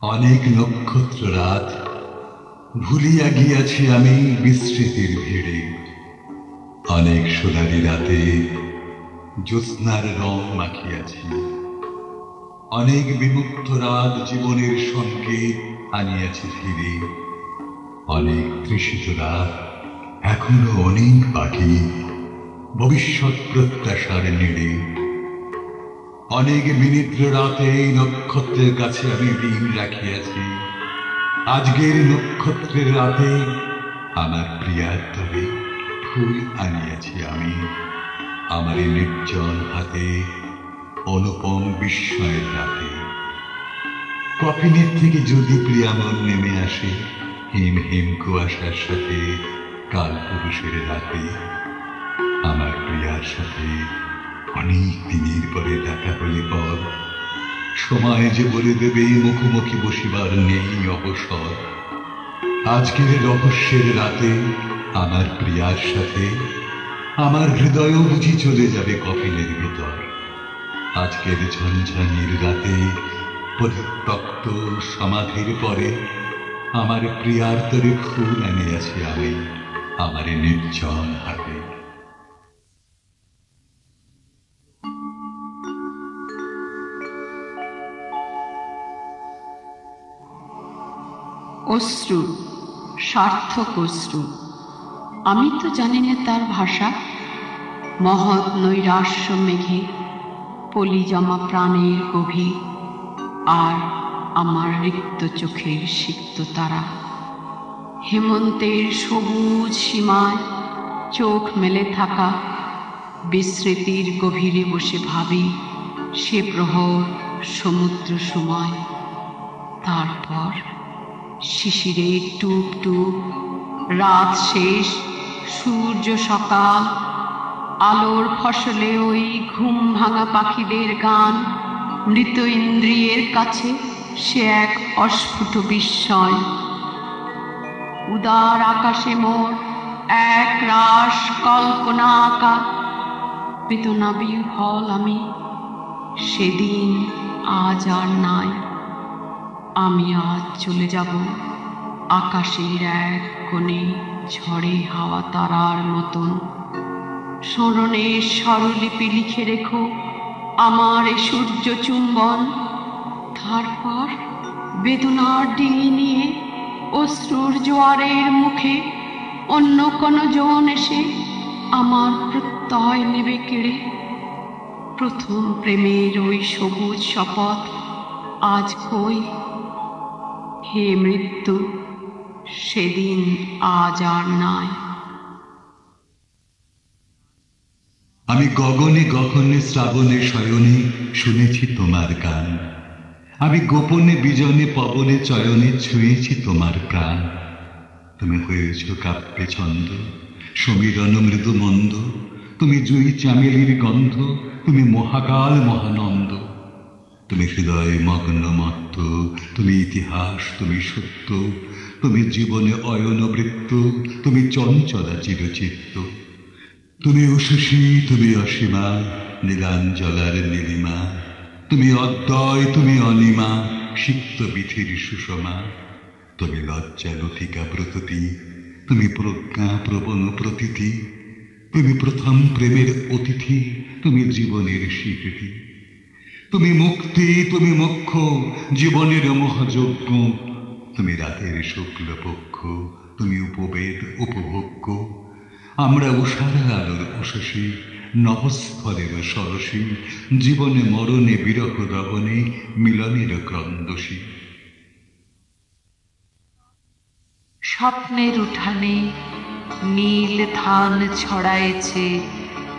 অনেক নক্ষত্র রাত ভুলিয়া গিয়াছি আমি বিস্মৃতির ভিড়ে। অনেক সোনালি রাতে জ্যোৎস্নার রং মাখিয়াছি। অনেক বিমুক্ত রাত জীবনের সঙ্গে আনিয়াছি ফিরে। অনেক তৃষিত রাত এখনো অনেক বাকি ভবিষ্যৎ প্রত্যাশার নেড়ে। অনেক বিনিদ্র রাতে নক্ষত্রের কাছে আমি ঋণ রাখিয়াছি। আজকের নক্ষত্রের রাতে আমার প্রিয়ার তরে ফুল আনিয়াছি আমি। আমার নির্জন হাতে অনুপম বিস্ময়ের রাতে। কফিনের থেকে যদি প্রিয়ামন নেমে আসে হিম হিম কুয়াশার সাথে কাল পুরুষের রাতে, আমার প্রিয়ার সাথে অনেক দিনের পরে দেখা হলে পর সময় যে বলে দেবে মুখোমুখি বসিবার নেই অবসর। আজকের রহস্যের রাতে আমার প্রিয়ার সাথে আমার হৃদয়ও বুঝি চলে যাবে কফিনের ভিতর। আজকের ঝঞ্ঝানির রাতে পরিত্যক্ত সমাধির পরে আমার প্রিয়ার তরে ফুল আনিয়াছি আমি আমার নির্জন হাতে। অশ্রু, সার্থক অশ্রু। আমি তো জানি না তার ভাষা। মহৎ নৈরাশ্য মেঘে পলি জমা প্রাণের গভীর, আর আমার রিক্ত চোখের সিক্ত তারা। হেমন্তের সবুজ সীমায় চোখ মেলে থাকা বিস্মৃতির গভীরে বসে ভাবি সে প্রহর সমুদ্র সময়। তারপর শিশিরে টুপ টুপ রাত শেষ, সূর্য সকাল, আলোর ফসলে ওই ঘুম ভাঙা পাখিদের গান। মৃত ইন্দ্রিয়ের কাছে সে এক অস্ফুট বিস্ময়। উদার আকাশে মোর এক রাস কল্পনা আঁকা। বেদনা বিহ্বল আমি, সেদিন আজ আর নাই। আমি আজ চলে যাব আকাশের এক কোণে ঝড়ে হাওয়া তারার মতন। স্মরণের স্বরলিপি লিখে রেখো আমার এ সূর্য চুম্বন। তারপর বেদনার ডিঙি নিয়ে অশ্রুর জোয়ারের মুখে অন্য কোনো জন এসে আমার প্রত্যয় নেবে কেড়ে। প্রথম প্রেমের ওই সবুজ শপথ আজ কই? হে মৃত্যু, সেদিন আজ আর নাই। আমি গগনে গগনে শ্রাবণে শয়নে শুনেছি তোমার গান। আমি গোপনে বিজনে পবনে চয়নে ছুঁয়েছি তোমার প্রাণ। তুমি হয়েছ কাব্যে ছন্দ, সমীরণ মৃদু মন্দ। তুমি জুই চামেলির গন্ধ, তুমি মহাকাল মহানন্দ। তুমি হৃদয় মগ্ন মত্ত, তুমি ইতিহাস, তুমি সত্য। তুমি জীবনে অয়ন বৃত্ত, তুমি চঞ্চলা চিরচিত্ত। তুমি উষসী, তুমি অসীমা, নীলাঞ্জলার নীলিমা। তুমি অদ্বয়, তুমি অনিমা, সিক্ত বিধির সুষমা। তুমি লজ্জা লতিকা ব্রততী, তুমি প্রজ্ঞা প্রবণ প্রতীতি। তুমি প্রথম প্রেমের অতিথি, তুমি জীবনের স্বীকৃতি। তুমি মুক্তি, তুমি মোক্ষ, জীবনের মহাযজ্ঞ। তুমি রাতের শুক্লপক্ষ, তুমি উপবেদ উপভোগ্য। আমরা উষারা আলোর উষসী, নভস্ফলের সরসী। জীবনে মরণে বিরহ দহনে মিলনের ক্রন্দসী। স্বপ্নের উঠানে নীল ধান ছড়ায়েছে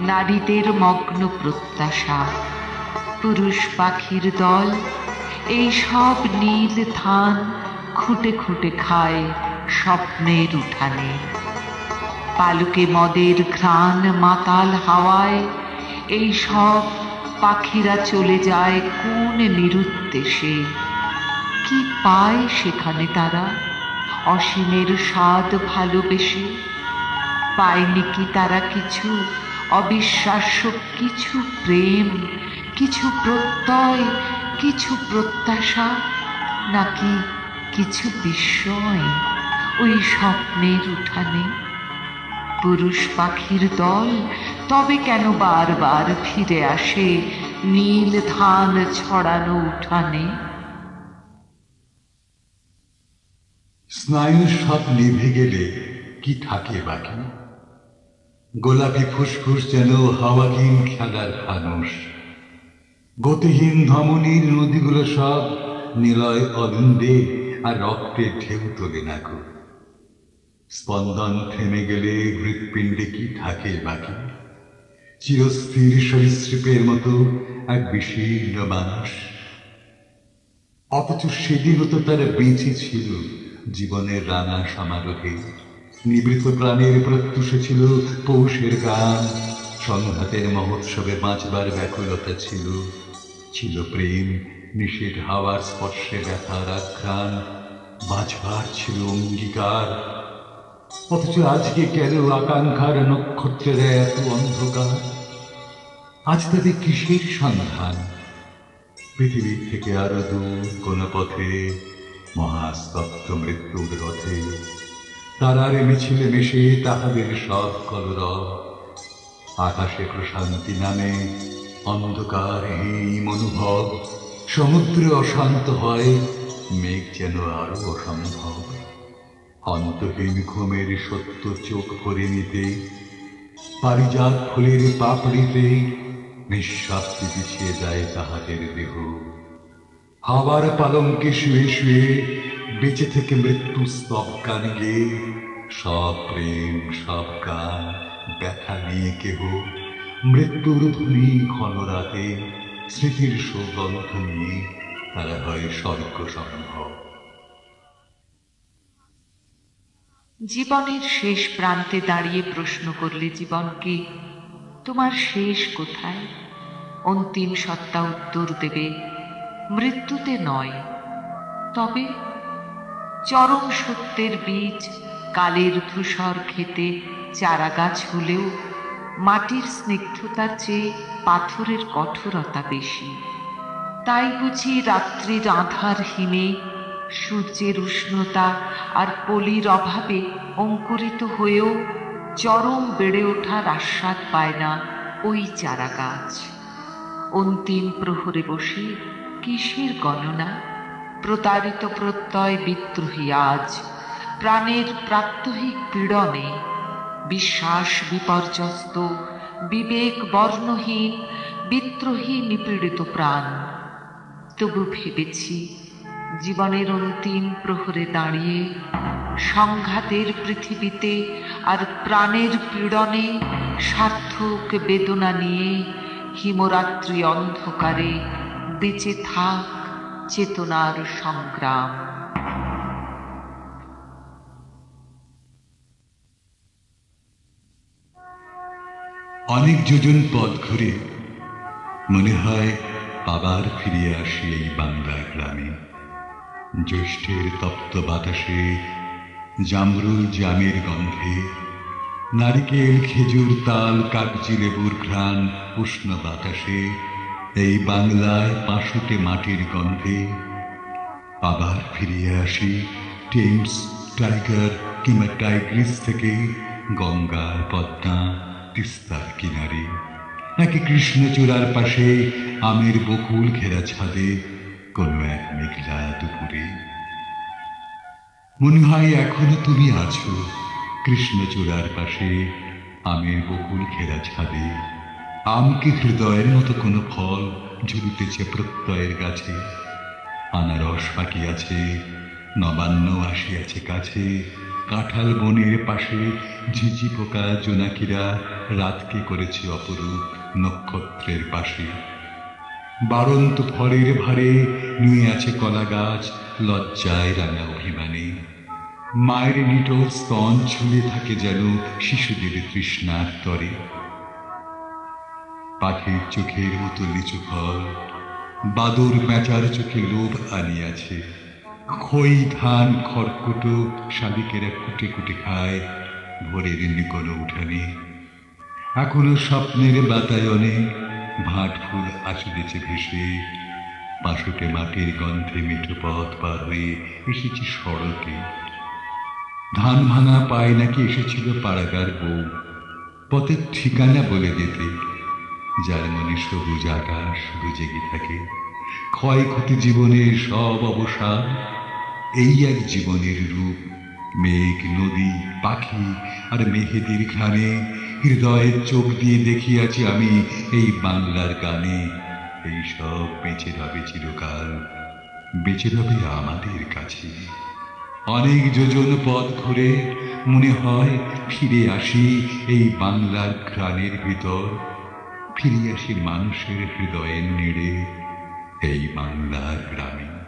নারীদের মগ্ন প্রত্যাশা। পুরুষ পাখির দল এই সব নীল ধান খুঁটে খুঁটে খায় স্বপ্নের উঠানে। পালকে মদের ঘ্রাণ মাতাল হাওয়ায় এই সব পাখিরা চলে যায় কোন নিরুদ্দেশে। কি পায় সেখানে তারা অসীমের স্বাদ ভালোবেসে? পায়নি কি তারা কিছু অবিশ্বাস্য, কিছু প্রেম, কিছু প্রত্যয়, কিছু প্রত্যাশা? নাকি কিছু বিস্ময় ওই স্বপ্নের উঠানে? পুরুষ পাখির দল তবে কেন বারবার ফিরে আসে নীল ধান ছড়ানো উঠানে? স্নায়ুর সব নিভে গেলে কি থাকে বাকি? গোলাপি ফুসফুস যেন হাওয়াহীন খেলার ফানুষ। গতিহীন ধমনীর নদীগুলো সব নিলয় অলিন্দে আর রক্তের ঢেউ তোলে না গো। স্পন্দন থেমে গেলে হৃৎপিণ্ডে কি থাকে বাকি? চিরস্থির সরীসৃপের মতো এক বিশীর্ণ মানুষ। অথচ সেদিনও তো তারা বেঁচে ছিল জীবনের রাঙা সমারোহে। নিবৃত প্রাণের প্রত্যুষে ছিল পৌষের গান। সংঘাতের মহোৎসবে বাঁচবার ব্যাকুলতা ছিল। ছিল প্রেম, নিষেধ হাওয়ার স্পর্শে ব্যথার আঘ্রাণ। বাঁচবার ছিল অঙ্গীকার। অথচ আজকে কেন আকাঙ্ক্ষার নক্ষত্রের এত অন্ধকার? আজ তাদের কিসের সন্ধান? পৃথিবীর থেকে আরো দূর কোন পথে, মহাস্তব্ধ মৃত্যুর রথে তারার মিছিলে মিশে তাহাদের সব কলরব। আকাশে প্রশান্তি নামে, অন্ধকার হিম অনুভব। সমুদ্র অশান্ত হয়, মেঘ যেন আরো অসম্ভব। অন্তহীন ঘুমের সত্য চোখ ভরে নিতে, পারিজাত ফুলের পাপড়িতে নিঃশব্দে বিছিয়ে যায় তাহাদের দেহ। হাওয়ার পালঙ্কে শুয়ে শুয়ে বেঁচে থেকে মৃত্যু স্তবকা নিয়ে, সব প্রেম সব গান ব্যথা নিয়ে কেহ। মৃত্যুর ধ্বনি ঘন রাতে, স্মৃতির সৌগন্ধ নিয়ে তারা হয় স্বর্গ সম্ভব। জীবনের শেষ প্রান্তে দাঁড়িয়ে প্রশ্ন করলে জীবনকে, তোমার শেষ কোথায়? অন্তিম সত্তা উত্তর দেবে, মৃত্যুতে নয়। তবে চরম সত্যের বীজ কালের ধূসর খেতে চারা গাছ হলেও মাটির স্নিগ্ধতার চেয়ে পাথরের কঠোরতা বেশি। তাই বুঝি রাত্রির আঁধার হিমে সূর্যের উষ্ণতা আর পলির অভাবে অঙ্কুরিত হয়েও চরম বেড়ে ওঠার আস্বাদ পায় না ওই চারা গাছ। অন্তিম প্রহরে বসে কিসের গণনা? প্রতারিত প্রত্যয় বিদ্রোহী আজ প্রাণের প্রাত্যহিক পীড়নে। বিশ্বাস বিপর্যস্ত, বিবেক বর্ণহীন, বিদ্রোহী নিপীড়িত প্রাণ। তবু ভেবেছি জীবনের অন্তিম প্রহরে দাঁড়িয়ে সংঘাতের পৃথিবীতে আর প্রাণের পীড়নে সার্থক বেদনা নিয়ে হিমরাত্রি অন্ধকারে বেঁচে থাক চেতনার সংগ্রাম। অনেক যোজন পথ ঘুরে মনে হয় আবার ফিরিয়ে আসি এই বাংলার গ্রামে। জ্যৈষ্ঠের তপ্ত বাতাসে, জামরুল জামের গন্ধে, নারিকেল খেজুর তাল কাগজি লেবুর ঘ্রাণ উষ্ণ বাতাসে, এই বাংলায় পাশুটে মাটির গন্ধে আবার ফিরিয়ে আসি টেমস, টাইগার কিংবা টাইগ্রিস থেকে গঙ্গার, পদ্মা, তিস্তার কিনারে, নাকি কৃষ্ণচূড়ার পাশে আমের বকুল ঘেরা ছাদে কোনো এক মেঘলা দুপুরে। মনে হয় এখনো তুমি আছো কৃষ্ণচূড়ার পাশে আমের বকুল ঘেরা ছাদে। আমকে হৃদয়ের মতো কোনো ফল ঝুলিতেছে প্রত্যয়ের গাছে। আনারস পাকি আছে, নবান্ন আসিয়াছে কাছে। কাঁঠাল বনের পাশে ঝিঝি পোকা জোনাকিরা রাতকে করেছে অপরূপ নক্ষত্রের পাশে। বারন্ত ফলের ভারে নুয়ে আছে কলা গাছ লজ্জায় রাঙা অভিমানে। মায়ের নিটোল স্তন ঝুলে থাকে যেন শিশুদের তৃষ্ণার তরে। পাখির চোখের মতো লিচু ফল বাদুর প্যাঁচার চোখে লোভ আনিয়াছে। খই ধান খড়কুটো শালিকেরা কুটে কুটে খায় ভোরের নিকল উঠানে। এখনো স্বপ্নের বাতায়নে ভাট ফুল আসিতেছে ভেসে। পাশুটে মাটির গন্ধে মিঠু পথ পার হয়ে এসেছি সড়কে। ধান ভাঙা পায় নাকি এসেছিল পাড়াগার বউ, পথের ঠিকানা বলে যেতে। যার মনে সবুজ আকাশ শুধু জেগে থাকে, ক্ষয়ক্ষতি জীবনের সব অবসাদ। এই এক জীবনের রূপ, মেঘ, নদী, পাখি আর মেহেদির ঘ্রাণে হৃদয়ের চোখ দিয়ে দেখিয়াছি আমি এই বাংলার গানে। এই সব বেঁচে রবে চিরকাল, বেঁচে রবে আমাদের কাছে। অনেক যোজন পথ ঘুরে মনে হয় ফিরে আসি এই বাংলার ঘ্রাণের ভিতর, ফিরে আসি মানুষের হৃদয়ের নেড়ে এই বাংলার গ্রামে।